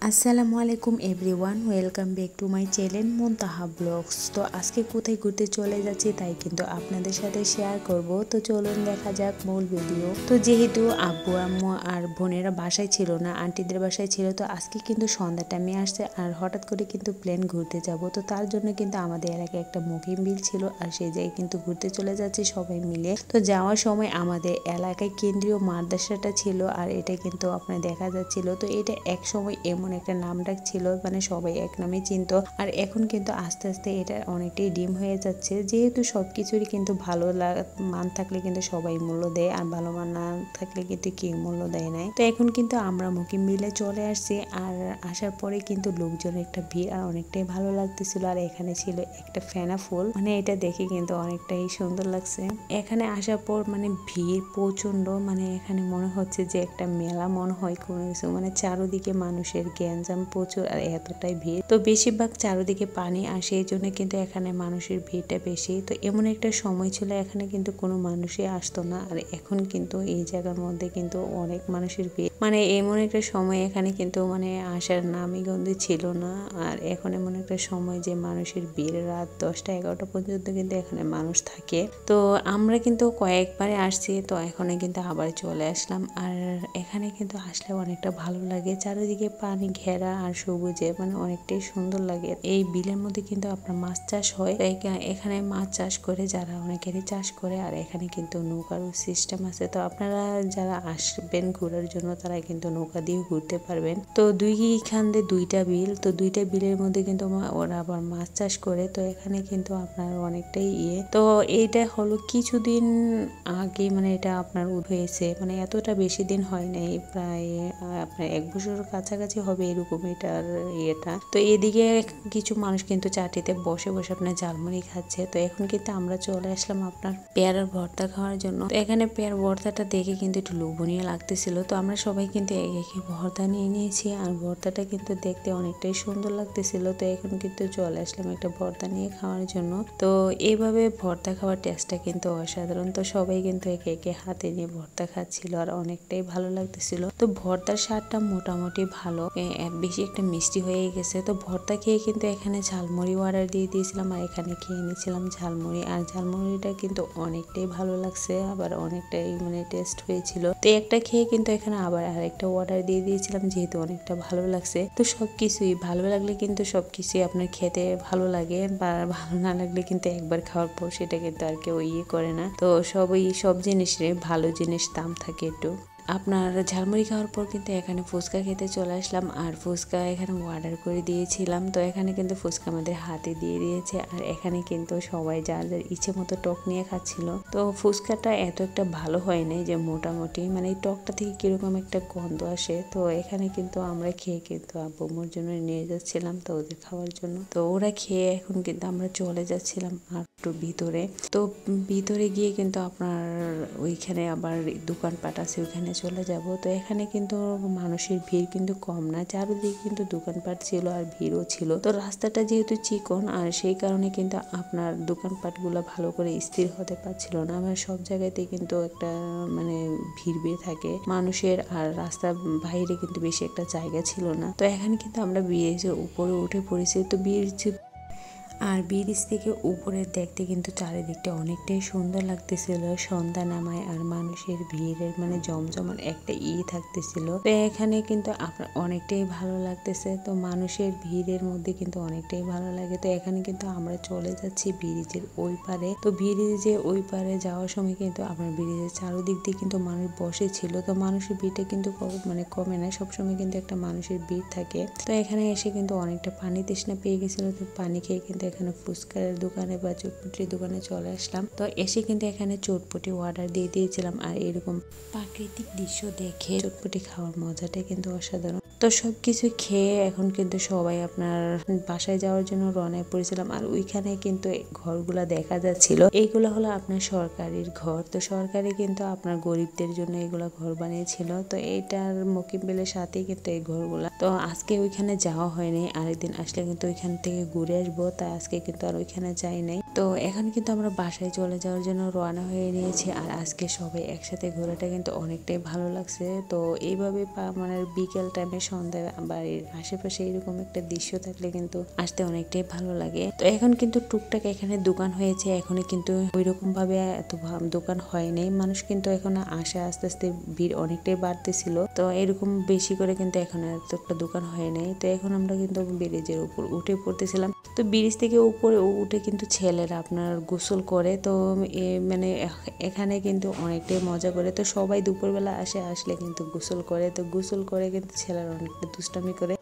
আসসালামু আলাইকুম everyone, welcome back to my channel Muntaha vlogs. তো আজকে কোথায় ঘুরতে চলে যাচ্ছি তাই কিন্তু আপনাদের সাথে শেয়ার করব। তো চলুন দেখা যাক মূল ভিডিও। তো যেহেতু আব্বু আম্মু আর বোনেরা বাসায় ছিল না, আন্টিদের বাসায় ছিল, তো আজকে কিন্তু সন্ধ্যা টাইমে আসছে আর হঠাৎ করে কিন্তু প্লেন ঘুরতে যাব। তো তার জন্য কিন্তু আমাদের এলাকায় একটা মুকিম বিল ছিল আর সেই জায়গায় কিন্তু ঘুরতে চলে যাচ্ছি সবাই মিলে। তো যাওয়ার সময় আমাদের এলাকায় কেন্দ্রীয় মাদ্রাসাটা ছিল আর এটা কিন্তু আপনার দেখা যাচ্ছিল। তো এটা এক সময় এমন একটা নাম ডাক ছিল, মানে সবাই এক নামে চিনত। আর এখন কিন্তু আস্তে আস্তে এটা অনেকটাই ডিম হয়ে যাচ্ছে, যেহেতু সবকিছুরই কিন্তু ভালো মান থাকলে কিন্তু সবাই মূল্য দেয় আর ভালো মান না থাকলে কিন্তু কেউ মূল্য দেয় নাই। তো এখন কিন্তু আমরা মুকিম বিলে চলে আসছি আর আসার পরে কিন্তু লোকজনের একটা ভিড় আর অনেকটাই ভালো লাগতেছিল। আর এখানে ছিল একটা ফেনা ফুল, মানে এটা দেখে কিন্তু অনেকটাই সুন্দর লাগছে। এখানে আসার পর মানে ভিড় প্রচন্ড, মানে এখানে মনে হচ্ছে যে একটা মেলা মনে হয় কোনো কিছু, মানে চারোদিকে মানুষের গ্যাঞ্জাম প্রচুর আর এতটাই ভিড়। তো বেশিরভাগ চারোদিকে পানি আর সেই জন্য কিন্তু এখানে মানুষের ভিড়টা বেশি। তো এমন একটা সময় ছিল এখানে কিন্তু কোনো মানুষই আসতো না, আর এখন কিন্তু এই জায়গার মধ্যে কিন্তু অনেক মানুষের ভিড়। মানে এমন একটা সময় এখানে কিন্তু মানে আসার নামই গন্ধ ছিল না। আর এখন এমন একটা সময় যে মানুষের ভিড় রাত 10টা-11টা পর্যন্ত কিন্তু এখানে মানুষ থাকে। তো আমরা কিন্তু কয়েকবারে আসছি, তো এখন কিন্তু আবার চলে আসলাম। আর এখানে কিন্তু আসলে অনেকটা ভালো লাগে, চারিদিকে পানি ঘেরা আর সবুজে, মানে অনেকটাই সুন্দর লাগে। এই বিলের মধ্যে কিন্তু আপনার মাছ চাষ হয়, এখানে মাছ চাষ করে যারা অনেকেরই চাষ করে। আর এখানে কিন্তু নৌকার সিস্টেম আছে, তো আপনারা যারা আসবেন ঘোরার জন্য তারা কিন্তু নৌকা দিয়ে ঘুরতে পারবেন। তো দুইখান দিয়ে দুইটা বিল, তো দুইটা বিলের মধ্যে কিন্তু ওরা আবার মাছ চাষ করে। তো এখানে কিন্তু আপনার অনেকটাই তো এইটা হলো কিছুদিন আগে, মানে এটা আপনার হয়েছে, মানে এতটা বেশি দিন হয় নাই, প্রায় আপনার 1 বছর কাছাকাছি হবে এরকম এটার ইয়েটা। তো এদিকে কিছু মানুষ কিন্তু চাটিতে বসে বসে আপনার ঝালমুড়ি খাচ্ছে। তো এখন কিন্তু আমরা চলে আসলাম আপনার পেয়ারার ভর্তা খাওয়ার জন্য। তো এখানে পেয়ার ভর্তাটা দেখে কিন্তু একটু লোভনীয় লাগতেছিল, তো আমরা সবাই কিন্তু একই ভর্তা নিয়ে নিয়েছি আর ভর্তাটা কিন্তু দেখতে অনেকটাই সুন্দর লাগতেছিল। তো এখন কিন্তু চলে আসলাম একটা ভর্তা নিয়ে খাওয়ার জন্য। তো এইভাবে ভর্তা খাওয়ার টেস্টটা কিন্তু অসাধারণ। তো সবাই কিন্তু একে একে হাতে নিয়ে ভর্তা খাচ্ছিল আর অনেকটাই ভালো লাগতেছিল। তো ভর্তার স্বাদটা মোটামুটি ভালো, বেশি একটা মিষ্টি হয়ে গেছে। তো ভর্তা খেয়ে কিন্তু এখানে ঝালমুড়ি অর্ডার দিয়ে দিয়েছিলাম আর এখানে খেয়ে নিয়েছিলাম ঝালমুড়ি। আর ঝালমুড়িটা কিন্তু অনেকটাই ভালো লাগছে, আবার অনেকটাই মানে টেস্ট হয়েছিল। তো একটা খেয়ে কিন্তু এখানে আবার আরেকটা অর্ডার দিয়ে দিয়েছিলাম, যেহেতু অনেকটা ভালো লাগছে। তো সবকিছুই ভালো লাগলে কিন্তু সবকিছুই আপনার খেতে ভালো লাগে, বা ভালো না লাগলে কিন্তু একবার খাওয়ার পর সেটা কিন্তু আর কেউ করে না। তো সব জিনিসের ভালো জিনিস দাম থাকে একটু। আপনার ঝালমুড়ি খাওয়ার পর কিন্তু এখানে ফুচকা খেতে চলে আসলাম আর ফুচকা এখানে অর্ডার করে দিয়েছিলাম। তো এখানে কিন্তু ফুচকা আমাদের হাতে দিয়ে দিয়েছে আর এখানে কিন্তু সবাই যার যার ইচ্ছে মতো টক নিয়ে খাচ্ছিল। তো ফুচকাটা এত একটা ভালো হয় নাই, যে মোটামুটি মানে এই টকটা থেকে কিরকম একটা গন্ধ আসে। তো এখানে কিন্তু আমরা খেয়ে কিন্তু আব্বুর জন্য নিয়ে যাচ্ছিলাম তো ওদের খাওয়ার জন্য। তো ওরা খেয়ে এখন কিন্তু আমরা চলে যাচ্ছিলাম আর একটু ভিতরে। তো ভিতরে গিয়ে কিন্তু আপনার ওইখানে আবার দোকানপাট আছে, ওইখানে চলে যাব। তো এখানে কিন্তু মানুষের ভিড় কিন্তু কম না, চারিদিকে কিন্তু দোকানপাট ছিল আর ভিড়ও ছিল। তো রাস্তাটা যেহেতু চিকন আর সেই কারণে কিন্তু আপনার দোকানপাটগুলো ভালো করে স্থির হতে পারছিল না। আমার সব জায়গাতে কিন্তু একটা মানে ভিড় থাকে মানুষের, আর রাস্তার বাইরে কিন্তু বেশি একটা জায়গা ছিল না। তো এখানে কিন্তু আমরা ব্রিজের উপরে উঠে পড়েছি। তো ব্রিজ থেকে উপরে দেখতে কিন্তু চারিদিকটা অনেকটাই সুন্দর লাগতেছিল, সন্ধ্যা নামায় আর মানুষের ভিড়ের মানে জমজমার একটা থাকতেছিল। তো এখানে কিন্তু আপনার অনেকটাই ভালো লাগতেছে। তো মানুষের ভিড়ের মধ্যে কিন্তু অনেকটাই ভালো লাগে। তো এখানে কিন্তু আমরা চলে যাচ্ছি ব্রিজের ওই পারে। তো ব্রিজের ওই পারে যাওয়ার সময় কিন্তু আপনার ব্রিজের চারোদিক দিয়ে কিন্তু মানুষ বসেছিল। তো মানুষের ভিড়টা কিন্তু মানে কমে না, সবসময় কিন্তু একটা মানুষের ভিড় থাকে। তো এখানে এসে কিন্তু অনেকটা পানি তৃষ্ণা পেয়ে গেছিল, তো পানি খেয়ে কিন্তু এখানে ফুচকার দোকানে বা চটপটির দোকানে চলে আসলাম। তো এসে কিন্তু এখানে চটপটি অর্ডার দিয়ে দিয়েছিলাম আর এরকম প্রাকৃতিক দৃশ্য দেখে চটপটি খাওয়ার মজাটা কিন্তু অসাধারণ। তো সবকিছু খেয়ে এখন কিন্তু সবাই আপনার বাসায় যাওয়ার জন্য রওনা পড়েছিলাম। আর ওইখানে কিন্তু ঘরগুলা দেখা যাচ্ছিল, এইগুলো হলো আপনার সরকারির ঘর। তো সরকারি কিন্তু আপনার গরিবদের জন্য এগুলা ঘর বানিয়েছিল। তো এইটার মুকিম বিলের সাথেই কিন্তু এই ঘরগুলা। তো আজকে ওইখানে যাওয়া হয়নি, আরেকদিন আসলে কিন্তু ওইখান থেকে ঘুরে আসবো। তা আজকে কিন্তু আর ওইখানে যাই নাই। তো এখন কিন্তু আমরা বাসায় চলে যাওয়ার জন্য রওনা হয়ে নিয়েছি। আর আজকে সবাই একসাথে ঘোরাটা কিন্তু অনেকটাই ভালো লাগছে। তো এইভাবে মানে বিকেল টাইমে সন্ধ্যা বাড়ির আশেপাশে এরকম একটা দৃশ্য থাকলে কিন্তু আসতে অনেকটাই ভালো লাগে। তো এখন কিন্তু টুকটাক এখানে দোকান হয়েছে, এখনো কিন্তু ওইরকম ভাবে এত দোকান হয় নাই। মানুষ কিন্তু এখন আসে, আস্তে আস্তে ভিড় অনেকটাই বাড়তেছিল। তো এরকম বেশি করে কিন্তু এখন এত একটা দোকান হয় নাই। তো এখন আমরা কিন্তু ব্রিজের উপর উঠে পড়তেছিলাম। তো ব্রিজ থেকে উপরে উঠে কিন্তু ছেলেরা আপনার গোসল করে। তো মানে এখানে কিন্তু অনেকটাই মজা করে। তো সবাই দুপুরবেলা আসলে কিন্তু গোসল করে। তো গোসল করে কিন্তু ছেলেরা অনেকটা দুষ্টামি করে,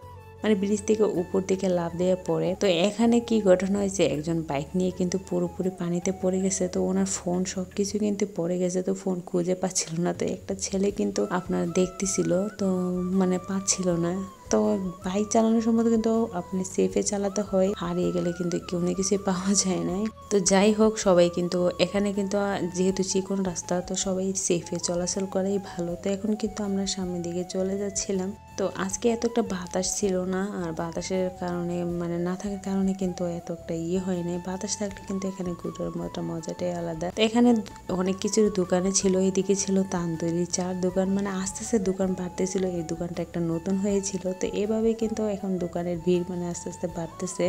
মানে ব্রিজ থেকে উপর দিকে লাফ দিয়ে পড়ে। তো এখানে কি ঘটনা হয়েছে, একজন বাইক নিয়ে কিন্তু পুরোপুরি পানিতে পড়ে গেছে। তো ওনার ফোন সবকিছু কিন্তু পড়ে গেছে। তো ফোন খুঁজে পাচ্ছিল না। তো একটা ছেলে কিন্তু আপনার দেখতেছিল, তো মানে পাচ্ছিল না। তো বাইক চালানোর সময় কিন্তু আপনি সেফে চালাতে হয়, হারিয়ে গেলে কিন্তু কোনো কিছু পাওয়া যায় না। তো যাই হোক, সবাই কিন্তু এখানে কিন্তু যেহেতু চিকন রাস্তা, তো সবাই সেফে চলাচল করাই ভালো। তো এখন কিন্তু আমরা সামনের দিকে চলে যাচ্ছিলাম। তো আজকে এত একটা বাতাস ছিল না, আর বাতাসের কারণে মানে না থাকার কারণে কিন্তু এত একটা হয় নাই। বাতাস থাকলে কিন্তু এখানে ঘুরার মজাটাই আলাদা। তো এখানে অনেক কিছুর দোকানে ছিল, এদিকে ছিল তান্দুরি চার দোকান, মানে আস্তে আস্তে দোকান বাড়তেছিল। এই দোকানটা একটা নতুন হয়েছিল। তো এভাবে কিন্তু এখন দোকানের ভিড় মানে আস্তে আস্তে বাড়তেছে।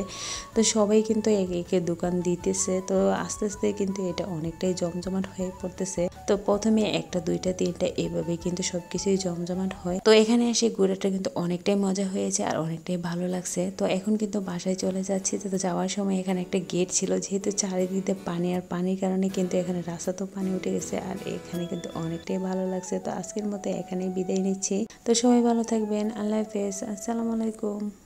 তো সবাই কিন্তু একে একে দোকান দিতেছে। তো আস্তে আস্তে কিন্তু এটা অনেকটাই জমজমাট হয়ে পড়তেছে। তো প্রথমে একটা দুইটা তিনটা এভাবে কিন্তু সবকিছুই জমজমাট হয়। তো এখানে এসে ঘুরেটা কিন্তু অনেকটাই মজা হয়েছে আর অনেকটাই ভালো লাগছে। তো এখন কিন্তু বাসায় চলে যাচ্ছি। তো যাওয়ার সময় এখানে একটা গেট ছিল, যেহেতু চারিদিকে পানি, আর পানির কারণে কিন্তু এখানে রাস্তা তো পানি উঠে গেছে। আর এখানে কিন্তু অনেকটাই ভালো লাগছে। তো আজকের মতো এখানেই বিদায় নিচ্ছি। তো সবাই ভালো থাকবেন। আল্লাহ হাফেজ। আসসালামু আলাইকুম।